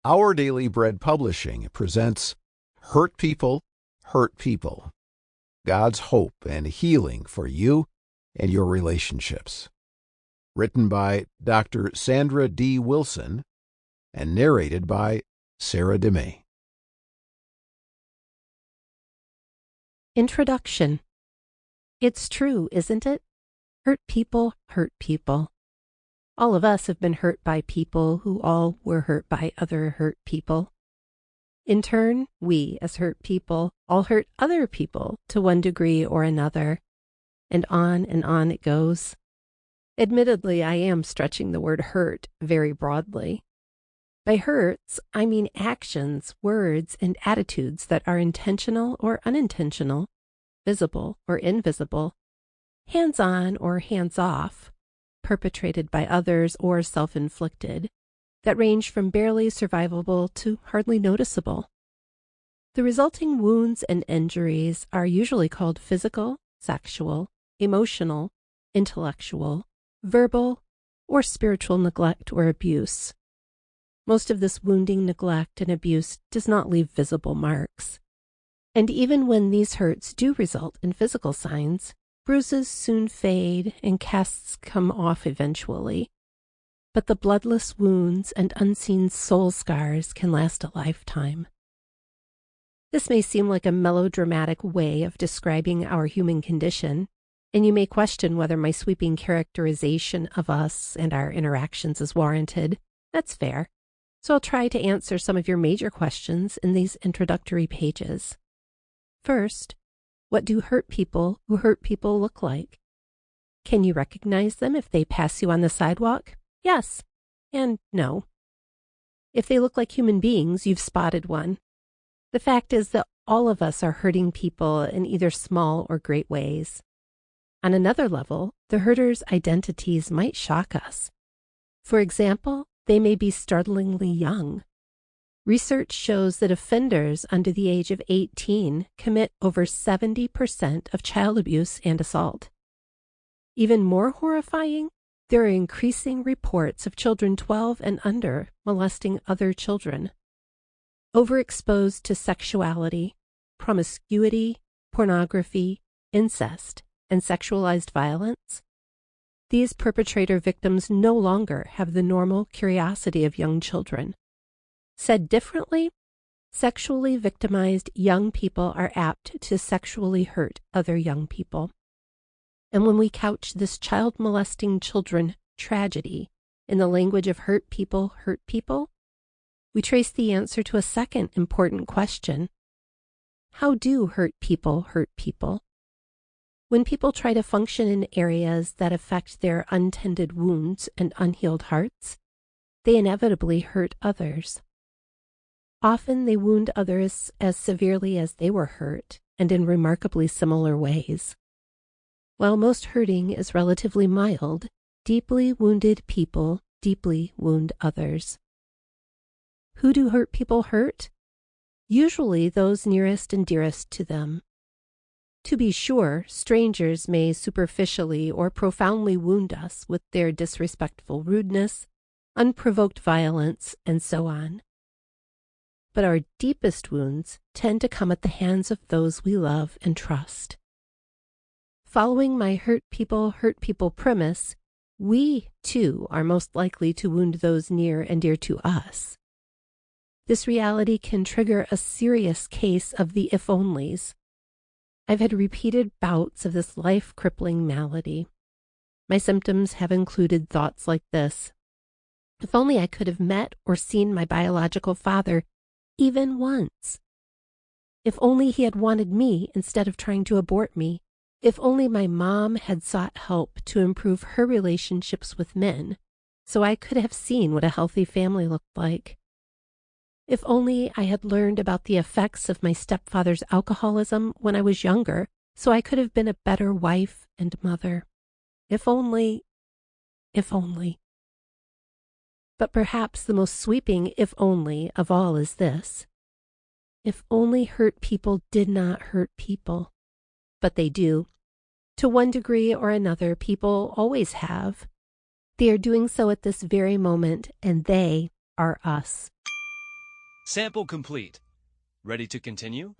Our Daily Bread Publishing presents Hurt People, Hurt People. God's hope and healing for you and your relationships. Written by Dr. Sandra D. Wilson and narrated by Sarah DeMay. Introduction. It's true, isn't it? Hurt people hurt people. All of us have been hurt by people who all were hurt by other hurt people. In turn, we, as hurt people, all hurt other people to one degree or another. And on it goes. Admittedly, I am stretching the word hurt very broadly. By hurts, I mean actions, words, and attitudes that are intentional or unintentional, visible or invisible, hands-on or hands-off, perpetrated by others or self-inflicted, that range from barely survivable to hardly noticeable. The resulting wounds and injuries are usually called physical, sexual, emotional, intellectual, verbal, or spiritual neglect or abuse. Most of this wounding, neglect, and abuse does not leave visible marks. And even when these hurts do result in physical signs, bruises soon fade and casts come off eventually. But the bloodless wounds and unseen soul scars can last a lifetime. This may seem like a melodramatic way of describing our human condition, and you may question whether my sweeping characterization of us and our interactions is warranted. That's fair. So I'll try to answer some of your major questions in these introductory pages. First, what do hurt people who hurt people look like? Can you recognize them if they pass you on the sidewalk? Yes and no. If they look like human beings, you've spotted one. The fact is that all of us are hurting people in either small or great ways. On another level, the hurter's identities might shock us. For example, they may be startlingly young. Research shows that offenders under the age of 18 commit over 70% of child abuse and assault. Even more horrifying, there are increasing reports of children 12 and under molesting other children. Overexposed to sexuality, promiscuity, pornography, incest, and sexualized violence, these perpetrator victims no longer have the normal curiosity of young children. Said differently, sexually victimized young people are apt to sexually hurt other young people. And when we couch this child molesting children tragedy in the language of hurt people, we trace the answer to a second important question. How do hurt people hurt people? When people try to function in areas that affect their untended wounds and unhealed hearts, they inevitably hurt others. Often they wound others as severely as they were hurt, and in remarkably similar ways. While most hurting is relatively mild, deeply wounded people deeply wound others. Who do hurt people hurt? Usually those nearest and dearest to them. To be sure, strangers may superficially or profoundly wound us with their disrespectful rudeness, unprovoked violence, and so on. But our deepest wounds tend to come at the hands of those we love and trust. Following my hurt people premise, we, too, are most likely to wound those near and dear to us. This reality can trigger a serious case of the if-onlys. I've had repeated bouts of this life-crippling malady. My symptoms have included thoughts like this. If only I could have met or seen my biological father even once. If only he had wanted me instead of trying to abort me. If only my mom had sought help to improve her relationships with men, so I could have seen what a healthy family looked like. If only I had learned about the effects of my stepfather's alcoholism when I was younger, so I could have been a better wife and mother. If only. But perhaps the most sweeping if only of all is this. If only hurt people did not hurt people. But they do. To one degree or another, people always have. They are doing so at this very moment, and they are us. Sample complete. Ready to continue?